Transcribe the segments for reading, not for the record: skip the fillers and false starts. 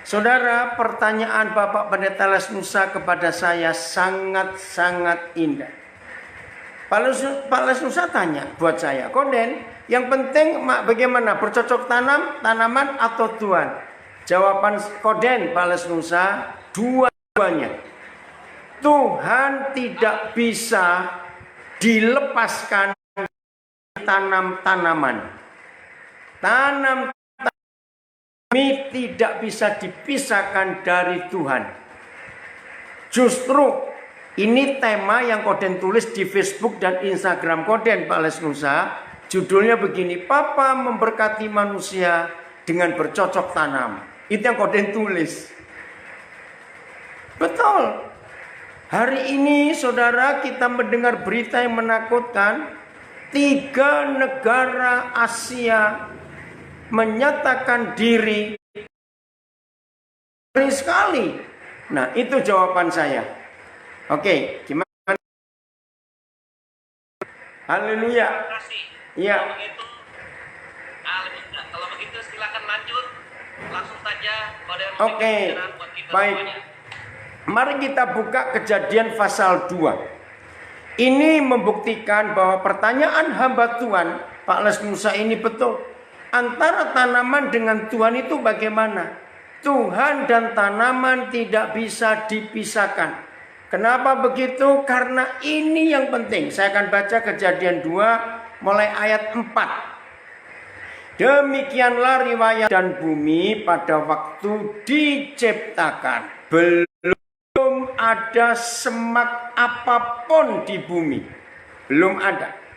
Saudara, pertanyaan Bapak Pendeta Les Nusa kepada saya sangat-sangat indah. Pak Les Nusa tanya buat saya, Koden, yang penting bagaimana? Bercocok tanaman atau Tuhan? Jawaban Koden, Pak Les Nusa, dua-duanya. Tuhan tidak bisa dilepaskan tanam-tanaman. Kami tidak bisa dipisahkan dari Tuhan. Justru ini tema yang Koden tulis di Facebook dan Instagram Koden, Pak Les Nusa. Judulnya begini, Papa memberkati manusia dengan bercocok tanam. Itu yang Koden tulis. Betul. Hari ini saudara kita mendengar berita yang menakutkan. 3 negara Asia menyatakan diri sekali. Nah, itu jawaban saya. Oke, gimana? Haleluya. Iya. Kalau begitu silakan lanjut. Langsung saja pada Oke. Baik. Mari kita buka Kejadian pasal 2. Ini membuktikan bahwa pertanyaan hamba Tuhan, Pak Les Nusa ini betul. Antara tanaman dengan Tuhan itu bagaimana? Tuhan dan tanaman tidak bisa dipisahkan. Kenapa begitu? Karena ini yang penting. Saya akan baca Kejadian 2 mulai ayat 4. Demikianlah riwayat dan bumi pada waktu diciptakan. Belum ada semak apapun di bumi. Belum ada.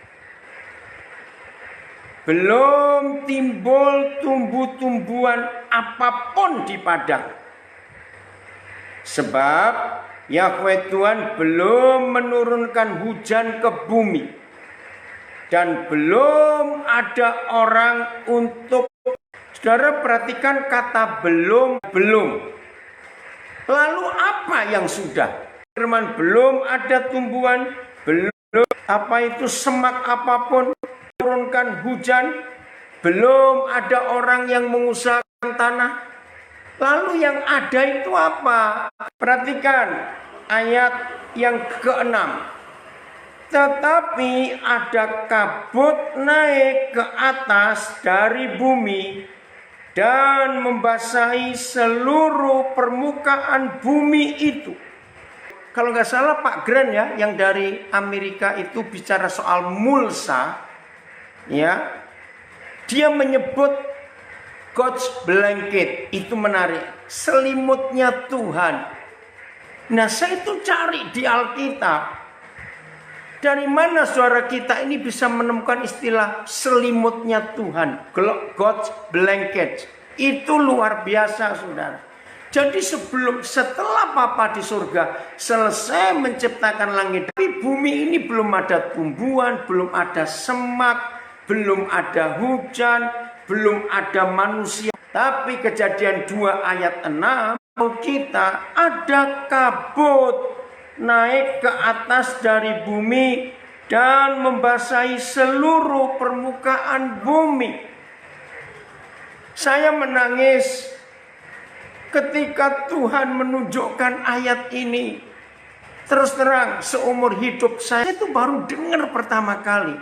Belum timbul tumbuh-tumbuhan apapun di padang. Sebab Yahweh Tuhan belum menurunkan hujan ke bumi. Dan belum ada orang untuk. Saudara perhatikan kata belum. Lalu apa yang sudah? Firman belum ada tumbuhan. Belum apa itu semak apapun. Turunkan hujan, belum ada orang yang mengusahakan tanah. Lalu yang ada itu apa? Perhatikan ayat yang ke-6. Tetapi ada kabut naik ke atas dari bumi dan membasahi seluruh permukaan bumi itu. Kalau nggak salah Pak Grant ya, yang dari Amerika itu bicara soal mulsa. Ya, dia menyebut God's blanket, itu menarik, selimutnya Tuhan. Nah, saya itu cari di Alkitab, dari mana suara kita ini bisa menemukan istilah selimutnya Tuhan, God's blanket. Itu luar biasa, saudara. Jadi setelah Papa di surga selesai menciptakan langit, tapi bumi ini belum ada tumbuhan, belum ada semak, belum ada hujan, belum ada manusia. Tapi Kejadian 2 ayat 6, kita ada kabut naik ke atas dari bumi dan membasahi seluruh permukaan bumi. Saya menangis ketika Tuhan menunjukkan ayat ini. Terus terang, seumur hidup saya itu baru dengar pertama kali.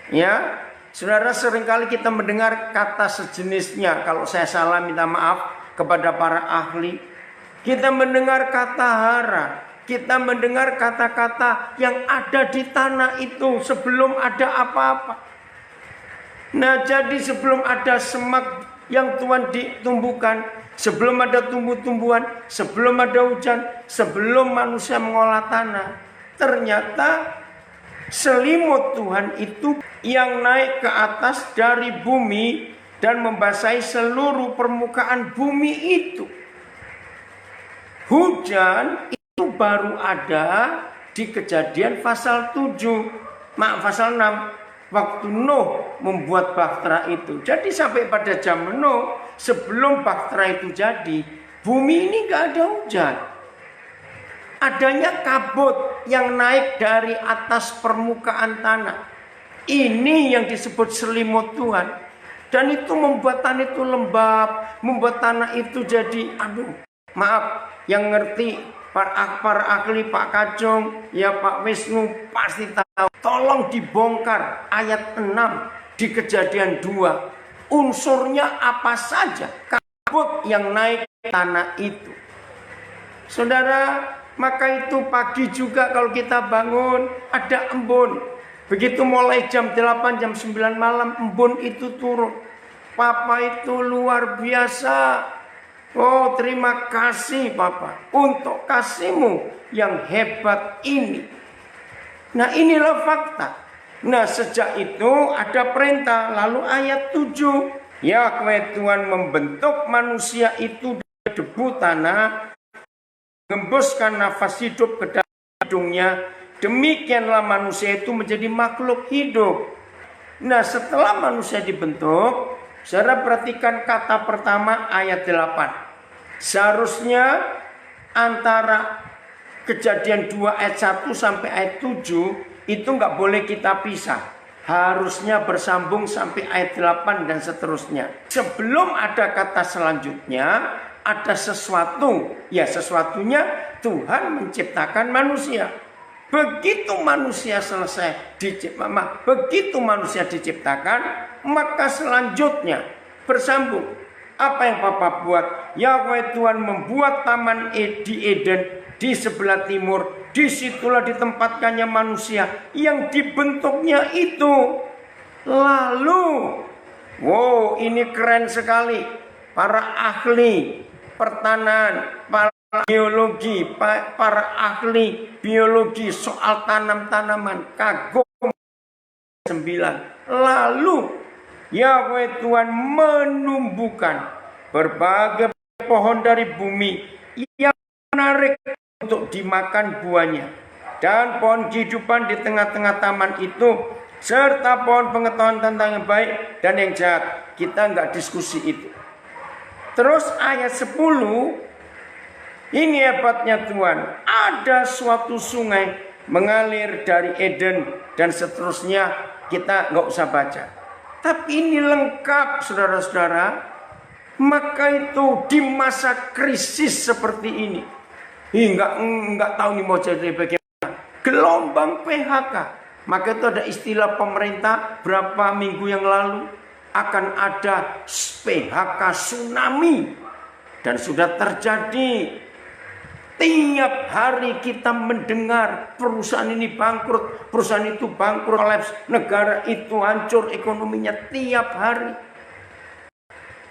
Ya, saudara, seringkali kita mendengar kata sejenisnya. Kalau saya salah minta maaf kepada para ahli. Kita mendengar kata hara. Kita mendengar kata-kata yang ada di tanah itu sebelum ada apa-apa. Nah, jadi sebelum ada semak yang Tuhan ditumbuhkan, sebelum ada tumbuh-tumbuhan, sebelum ada hujan, sebelum manusia mengolah tanah, ternyata selimut Tuhan itu yang naik ke atas dari bumi dan membasahi seluruh permukaan bumi itu. Hujan itu baru ada di Kejadian pasal 6, waktu Nuh membuat bahtera itu. Jadi sampai pada zaman Nuh, sebelum bahtera itu jadi, bumi ini gak ada hujan. Adanya kabut yang naik dari atas permukaan tanah. Ini yang disebut selimut Tuhan. Dan itu membuat tanah itu lembab, membuat tanah itu jadi, maaf, yang ngerti para ahli, Pak Kacung, ya Pak Wisnu pasti tahu. Tolong dibongkar ayat 6 di Kejadian 2. Unsurnya apa saja kabut yang naik tanah itu. Saudara, maka itu pagi juga kalau kita bangun ada embun. Begitu mulai jam 8, jam 9 malam embun itu turun. Papa itu luar biasa. Oh, terima kasih Papa untuk kasihmu yang hebat ini. Nah, inilah fakta. Nah, sejak itu ada perintah. Lalu ayat 7. Yahweh Tuhan membentuk manusia itu dari debu tanah, mengembuskan nafas hidup ke dalam hidungnya. Demikianlah manusia itu menjadi makhluk hidup. Nah, setelah manusia dibentuk, saudara perhatikan kata pertama ayat 8. Seharusnya antara Kejadian 2 ayat 1 sampai ayat 7 itu nggak boleh kita pisah. Harusnya bersambung sampai ayat 8 dan seterusnya. Sebelum ada kata selanjutnya, ada sesuatu. Ya, sesuatunya Tuhan menciptakan manusia. Begitu manusia selesai begitu manusia diciptakan, maka selanjutnya bersambung. Apa yang Papa buat? Yahweh Tuhan membuat taman di Eden di sebelah timur. Disitulah ditempatkannya manusia yang dibentuknya itu. Lalu, wow, ini keren sekali. Para ahli pertanahan, para biologi, para ahli biologi soal tanam-tanaman kagum 9. Lalu Yahweh Tuhan menumbuhkan berbagai pohon dari bumi yang menarik untuk dimakan buahnya, dan pohon kehidupan di tengah-tengah taman itu, serta pohon pengetahuan tentang yang baik dan yang jahat. Kita nggak diskusi itu. Terus ayat 10, ini hebatnya Tuhan. Ada suatu sungai mengalir dari Eden dan seterusnya. Kita nggak usah baca. Tapi ini lengkap, saudara-saudara. Maka itu di masa krisis seperti ini, enggak tahu nih mau jadi bagaimana. Gelombang PHK. Maka itu ada istilah pemerintah berapa minggu yang lalu, akan ada PHK tsunami. Dan sudah terjadi. Tiap hari kita mendengar perusahaan ini bangkrut, perusahaan itu bangkrut, kolaps, negara itu hancur ekonominya tiap hari.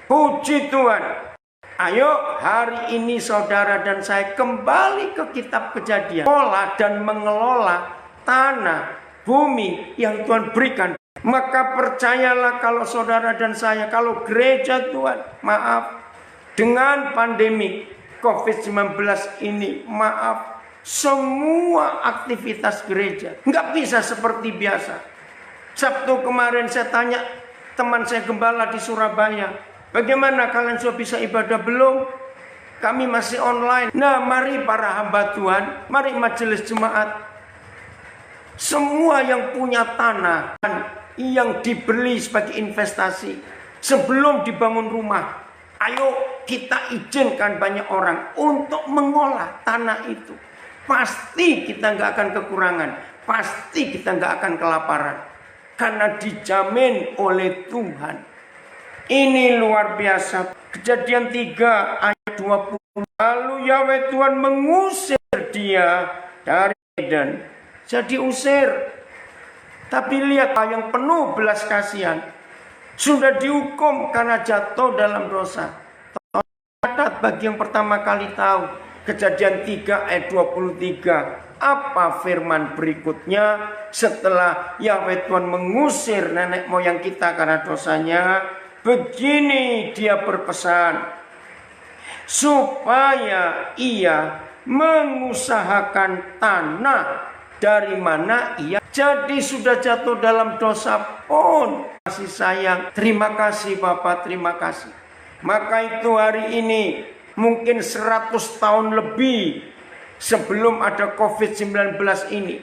Puji Tuhan. Ayo hari ini saudara dan saya kembali ke kitab Kejadian. Olah dan mengelola tanah, bumi yang Tuhan berikan. Maka percayalah kalau saudara dan saya, kalau gereja Tuhan, maaf, dengan pandemi COVID-19 ini, maaf, semua aktivitas gereja nggak bisa seperti biasa. Sabtu kemarin saya tanya teman saya gembala di Surabaya, bagaimana kalian sudah bisa ibadah belum? Kami masih online. Nah, mari para hamba Tuhan, mari majelis jemaat, semua yang punya tanah yang dibeli sebagai investasi sebelum dibangun rumah, ayo kita izinkan banyak orang untuk mengolah tanah itu. Pasti kita nggak akan kekurangan, pasti kita nggak akan kelaparan, karena dijamin oleh Tuhan. Ini luar biasa. Kejadian 3 ayat 20. Lalu Yahweh Tuhan mengusir dia dari Eden. Jadi usir. Tapi lihat yang penuh belas kasihan, sudah dihukum karena jatuh dalam dosa. Bagi yang pertama kali tahu Kejadian 3 ayat 23, apa firman berikutnya setelah Yahweh Tuhan mengusir nenek moyang kita karena dosanya? Begini dia berpesan, supaya ia mengusahakan tanah dari mana ia jadi sudah jatuh dalam dosa pun kasih sayang. Terima kasih Bapak, terima kasih. Maka itu hari ini mungkin 100 tahun lebih sebelum ada COVID-19 ini,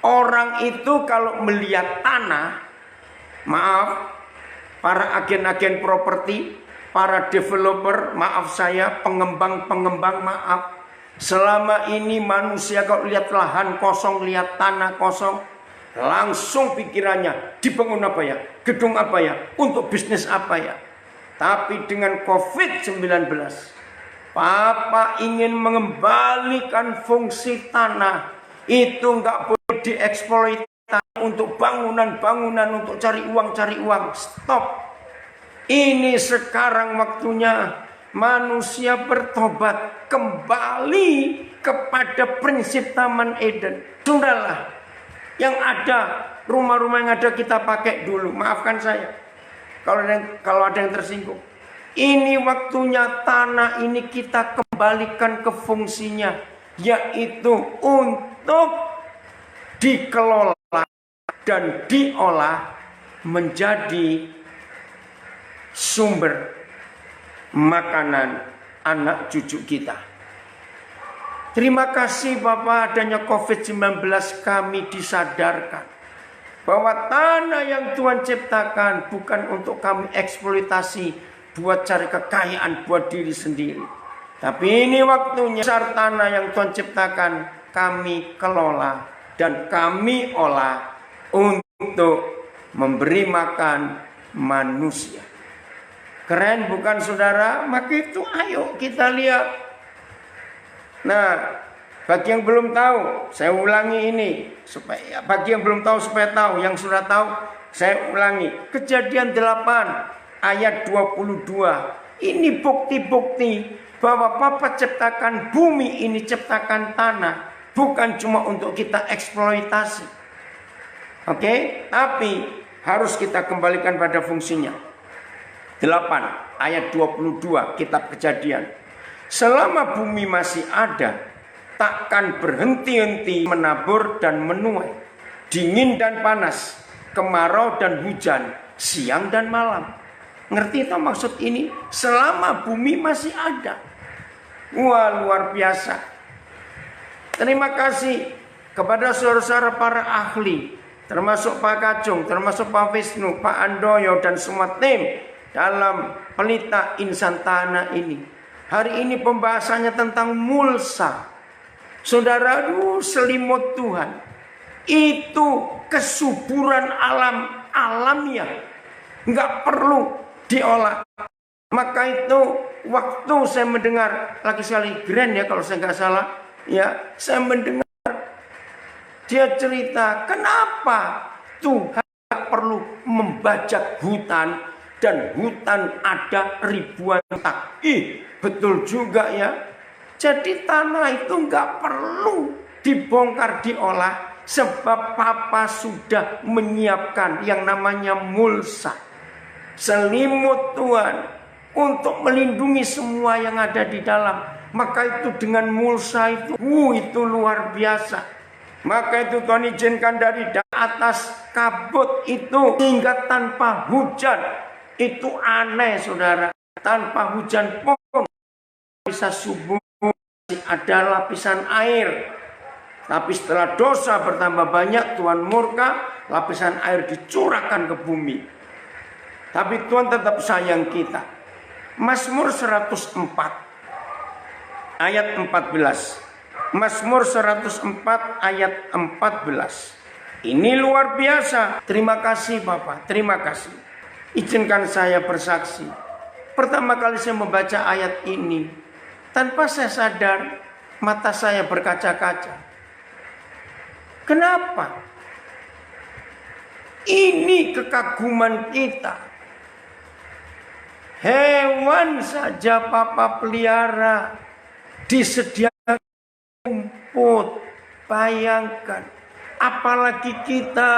orang itu kalau melihat tanah, maaf, para agen-agen properti, para developer, maaf saya, pengembang-pengembang, maaf. Selama ini manusia kalau lihat lahan kosong, lihat tanah kosong, langsung pikirannya dibangun apa ya, gedung apa ya, untuk bisnis apa ya. Tapi dengan COVID-19, Papa ingin mengembalikan fungsi tanah. Itu nggak boleh dieksploitasi untuk bangunan-bangunan, untuk cari uang. Stop. Ini sekarang waktunya manusia bertobat kembali kepada prinsip Taman Eden. Sudahlah, yang ada, rumah-rumah yang ada kita pakai dulu. Maafkan saya kalau ada yang tersinggung. Ini waktunya tanah ini kita kembalikan ke fungsinya, yaitu untuk dikelola dan diolah menjadi sumber makanan anak cucu kita. Terima kasih Bapak, adanya COVID-19 kami disadarkan bahwa tanah yang Tuhan ciptakan bukan untuk kami eksploitasi buat cari kekayaan buat diri sendiri. Tapi ini waktunya besar tanah yang Tuhan ciptakan kami kelola dan kami olah untuk memberi makan manusia. Keren bukan saudara? Maka itu ayo kita lihat. Nah, bagi yang belum tahu, saya ulangi ini supaya bagi yang belum tahu supaya tahu, yang sudah tahu saya ulangi. Kejadian 8 ayat 22. Ini bukti-bukti bahwa Papa ciptakan bumi ini, ciptakan tanah, bukan cuma untuk kita eksploitasi. Oke, tapi harus kita kembalikan pada fungsinya. 8 ayat 22 kitab Kejadian. Selama bumi masih ada, takkan berhenti-henti menabur dan menuai, dingin dan panas, kemarau dan hujan, siang dan malam. Ngerti itu maksud ini? Selama bumi masih ada. Wah, luar biasa. Terima kasih kepada saudara-saudara para ahli, termasuk Pak Kacung, termasuk Pak Wisnu, Pak Andoyo dan semua tim dalam pelita insan tanah ini. Hari ini pembahasannya tentang mulsa. Saudara, selimut Tuhan itu kesuburan alam alamiah, nggak perlu diolah. Maka itu waktu saya mendengar, lagi sekali Grand ya kalau saya nggak salah ya, saya mendengar dia cerita kenapa Tuhan nggak perlu membajak hutan. Dan hutan ada ribuan tak. Betul juga ya. Jadi tanah itu nggak perlu dibongkar, diolah, sebab Papa sudah menyiapkan yang namanya mulsa, selimut Tuhan untuk melindungi semua yang ada di dalam. Maka itu dengan mulsa itu luar biasa. Maka itu Tuhan izinkan dari atas kabut itu hingga tanpa hujan. Itu aneh saudara, tanpa hujan pun bisa subuh ada lapisan air. Tapi setelah dosa bertambah banyak, Tuhan murka, lapisan air dicurahkan ke bumi. Tapi Tuhan tetap sayang kita. Mazmur 104 ayat 14. Mazmur 104 ayat 14. Ini luar biasa. Terima kasih Bapak, terima kasih. Izinkan saya bersaksi. Pertama kali saya membaca ayat ini, tanpa saya sadar, mata saya berkaca-kaca. Kenapa? Ini kekaguman kita. Hewan saja Papa pelihara, disediakan rumput. Bayangkan, apalagi kita,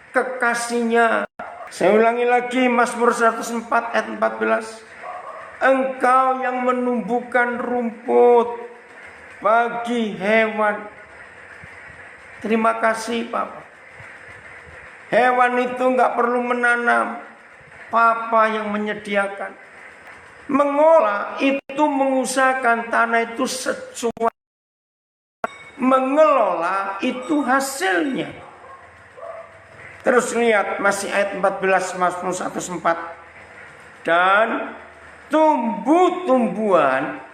kekasihnya. Saya ulangi lagi Mazmur 104 ayat 14. Engkau yang menumbuhkan rumput bagi hewan. Terima kasih Papa. Hewan itu nggak perlu menanam, Papa yang menyediakan. Mengolah itu mengusahakan tanah itu sesuai. Mengelola itu hasilnya. Terus lihat masih ayat 14 Mazmur 104. Dan tumbuh-tumbuhan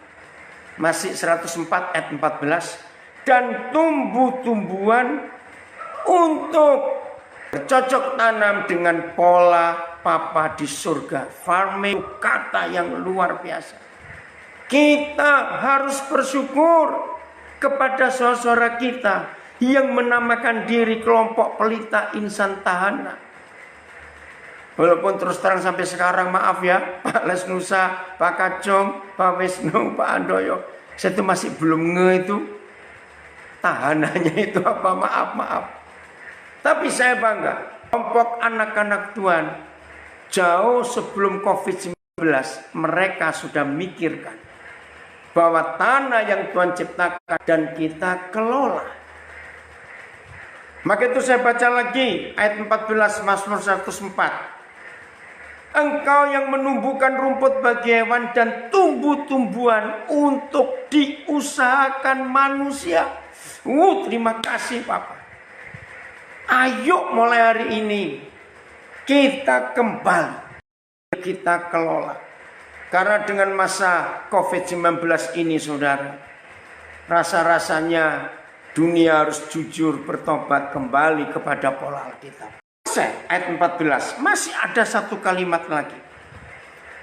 masih 104 ayat 14. Dan tumbuh-tumbuhan untuk bercocok tanam dengan pola Papa di surga. Farming, kata yang luar biasa. Kita harus bersyukur kepada saudara kita yang menamakan diri kelompok pelita insan tahana. Walaupun terus terang sampai sekarang, maaf ya Pak Lesnusa, Pak Kacung, Pak Wisnu, Pak Andoyo, saya itu masih belum itu tahanannya itu apa, maaf. Tapi saya bangga, kelompok anak-anak Tuhan jauh sebelum COVID-19 mereka sudah mikirkan bahwa tanah yang Tuhan ciptakan dan kita kelola. Maka itu saya baca lagi ayat 14 Mazmur 104. Engkau yang menumbuhkan rumput bagi hewan dan tumbuh-tumbuhan untuk diusahakan manusia. Terima kasih Papa. Ayo mulai hari ini kita kembali, kita kelola. Karena dengan masa COVID-19 ini saudara, rasa-rasanya dunia harus jujur bertobat kembali kepada pola Alkitab. Ayat 14, masih ada satu kalimat lagi.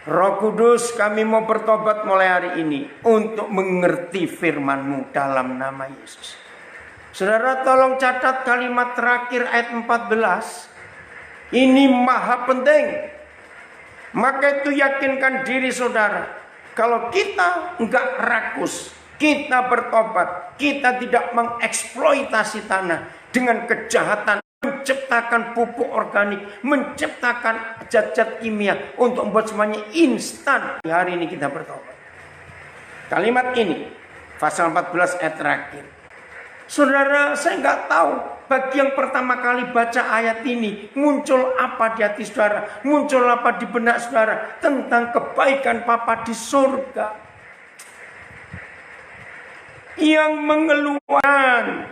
Roh Kudus, kami mau bertobat mulai hari ini untuk mengerti firman-Mu dalam nama Yesus. Saudara tolong catat kalimat terakhir ayat 14. Ini maha penting. Maka itu yakinkan diri saudara. Kalau kita enggak rakus, kita bertobat, kita tidak mengeksploitasi tanah dengan kejahatan, menciptakan pupuk organik, menciptakan zat-zat kimia untuk membuat semuanya instan. Hari ini kita bertobat. Kalimat ini, pasal 14 ayat terakhir. Saudara, saya nggak tahu bagi yang pertama kali baca ayat ini muncul apa di hati saudara, muncul apa di benak saudara tentang kebaikan Papa di surga yang mengeluarkan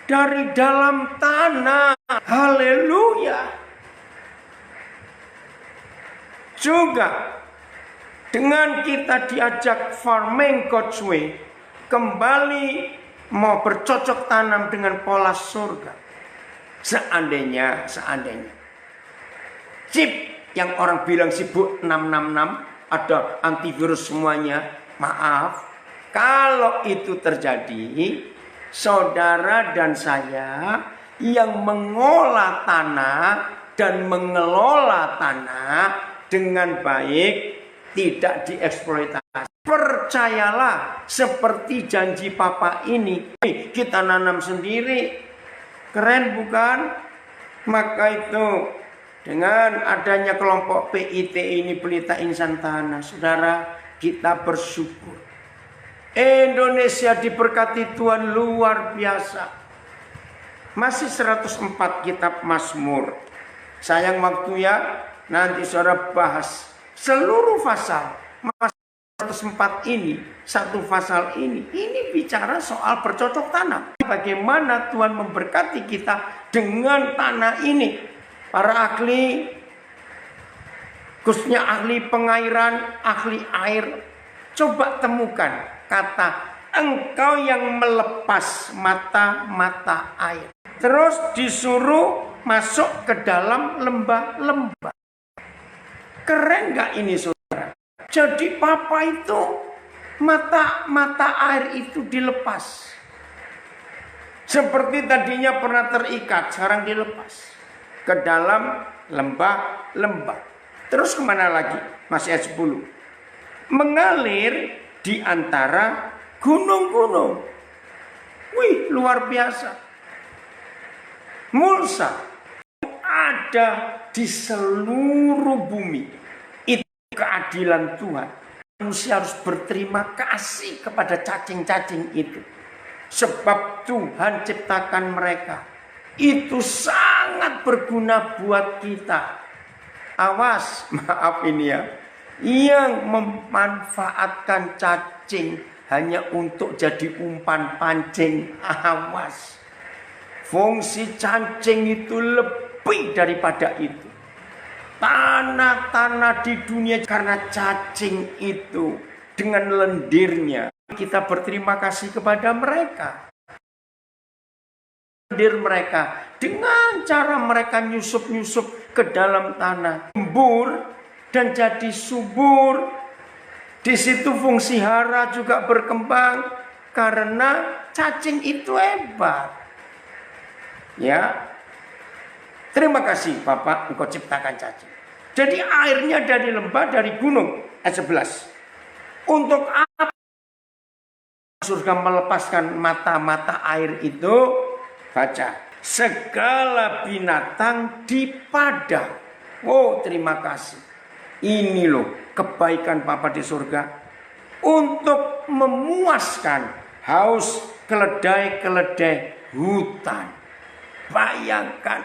dari dalam tanah. Haleluya. Juga dengan kita diajak farming God's way, kembali mau bercocok tanam dengan pola surga. Seandainya chip yang orang bilang sibuk 666 ada antivirus semuanya, maaf, kalau itu terjadi, saudara dan saya yang mengolah tanah dan mengelola tanah dengan baik, tidak dieksploitasi. Percayalah, seperti janji Papa ini, kita nanam sendiri. Keren bukan? Maka itu dengan adanya kelompok PIT ini, pelita insan tanah, saudara, kita bersyukur. Indonesia diberkati Tuhan luar biasa. Masih 104 kitab Mazmur. Sayang waktu ya, nanti saudara bahas seluruh pasal. 104 ini, satu pasal ini bicara soal bercocok tanam. Bagaimana Tuhan memberkati kita dengan tanah ini. Para ahli, khususnya ahli pengairan, ahli air, coba temukan kata engkau yang melepas mata-mata air. Terus disuruh masuk ke dalam lembah-lembah. Keren gak ini saudara? Jadi Papa itu mata air itu dilepas. Seperti tadinya pernah terikat, sekarang dilepas ke dalam lembah-lembah. Terus kemana lagi? Masih ayat 10. Mengalir di antara gunung-gunung. Wih, luar biasa. Mulsa ada di seluruh bumi. Keadilan Tuhan. Manusia harus berterima kasih kepada cacing-cacing itu. Sebab Tuhan ciptakan mereka. Itu sangat berguna buat kita. Awas, maaf ini ya. Yang memanfaatkan cacing hanya untuk jadi umpan pancing. Awas. Fungsi cacing itu lebih daripada itu. Tanah-tanah di dunia karena cacing itu dengan lendirnya. Kita berterima kasih kepada mereka. Lendir mereka dengan cara mereka nyusup-nyusup ke dalam tanah. Gembur dan jadi subur. Di situ fungsi hara juga berkembang karena cacing itu hebat. Ya, terima kasih Bapak, Engkau ciptakan cacing. Jadi airnya dari lembah, dari gunung. Ayat 11. Untuk apa surga melepaskan mata-mata air itu? Baca. Segala binatang di padang. Oh, terima kasih. Ini loh kebaikan Bapa di surga. Untuk memuaskan haus keledai-keledai hutan. Bayangkan.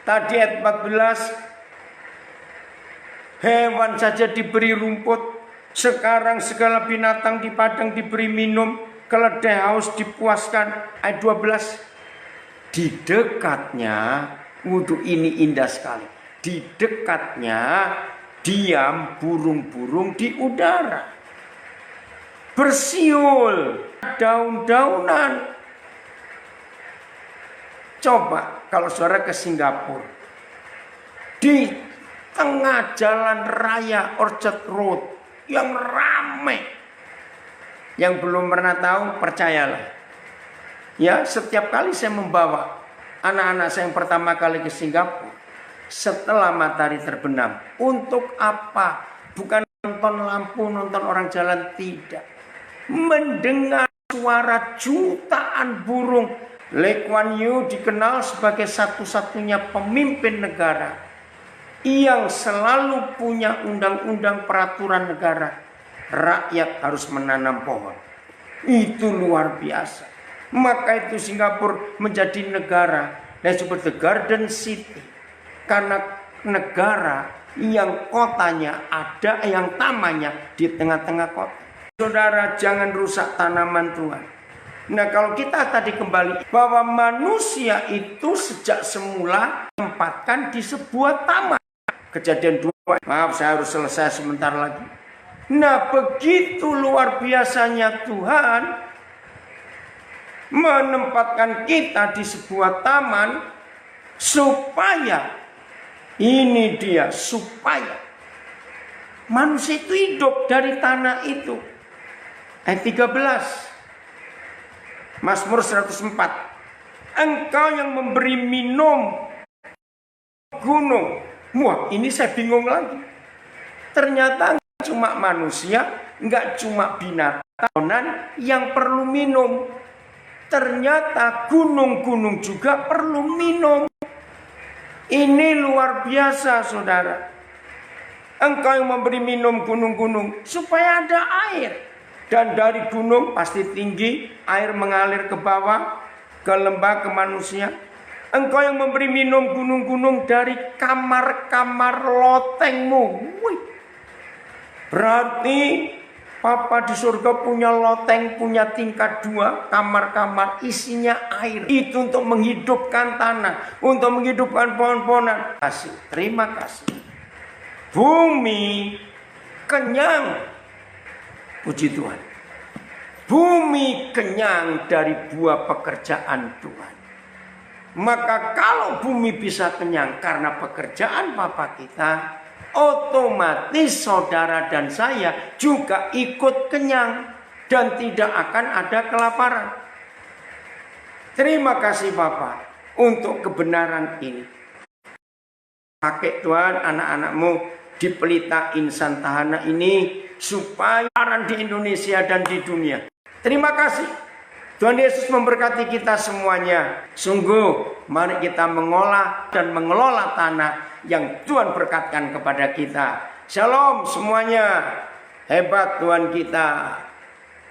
Tadi ayat 14. Hewan saja diberi rumput. Sekarang segala binatang di padang diberi minum. Keledai haus dipuaskan. Ayat 12. Di dekatnya. Wudhu ini indah sekali. Di dekatnya diam burung-burung di udara. Bersiul. Daun-daunan. Coba kalau saudara ke Singapura, di tengah jalan raya Orchard Road yang ramai, yang belum pernah tahu percayalah. Ya, setiap kali saya membawa anak-anak saya yang pertama kali ke Singapura, setelah matahari terbenam, untuk apa? Bukan nonton lampu, nonton orang jalan, tidak. Mendengar suara jutaan burung. Lee Kuan Yew dikenal sebagai satu-satunya pemimpin negara yang selalu punya undang-undang peraturan negara. Rakyat harus menanam pohon. Itu luar biasa. Maka itu Singapura menjadi negara yang disebut the Garden City. Karena negara yang kotanya ada, yang tamannya di tengah-tengah kota. Saudara, jangan rusak tanaman Tuhan. Nah, kalau kita tadi kembali bahwa manusia itu sejak semula ditempatkan di sebuah taman. Kejadian 2. Maaf, saya harus selesai sebentar lagi. Nah, begitu luar biasanya Tuhan menempatkan kita di sebuah taman supaya ini dia, supaya manusia itu hidup dari tanah itu. Ayat 13. Mazmur 104. Engkau yang memberi minum gunung. Wah, ini saya bingung lagi. Ternyata enggak cuma manusia, enggak cuma binatang yang perlu minum. Ternyata gunung-gunung juga perlu minum. Ini luar biasa, saudara. Engkau yang memberi minum gunung-gunung supaya ada air. Dan dari gunung pasti tinggi, air mengalir ke bawah, ke lembah, ke manusia. Engkau yang memberi minum gunung-gunung dari kamar-kamar lotengmu. Wih. Berarti Papa di surga punya loteng, punya tingkat 2, kamar-kamar isinya air. Itu untuk menghidupkan tanah, untuk menghidupkan pohon-pohonan. Terima kasih. Bumi kenyang. Puji Tuhan. Bumi kenyang dari buah pekerjaan Tuhan. Maka kalau bumi bisa kenyang karena pekerjaan Bapa kita, otomatis saudara dan saya juga ikut kenyang dan tidak akan ada kelaparan. Terima kasih Bapa untuk kebenaran ini. Pakai Tuhan anak-anakmu di pelita insan tahana ini supaya di Indonesia dan di dunia. Terima kasih. Tuhan Yesus memberkati kita semuanya. Sungguh mari kita mengolah dan mengelola tanah yang Tuhan berkatkan kepada kita. Shalom semuanya. Hebat Tuhan kita.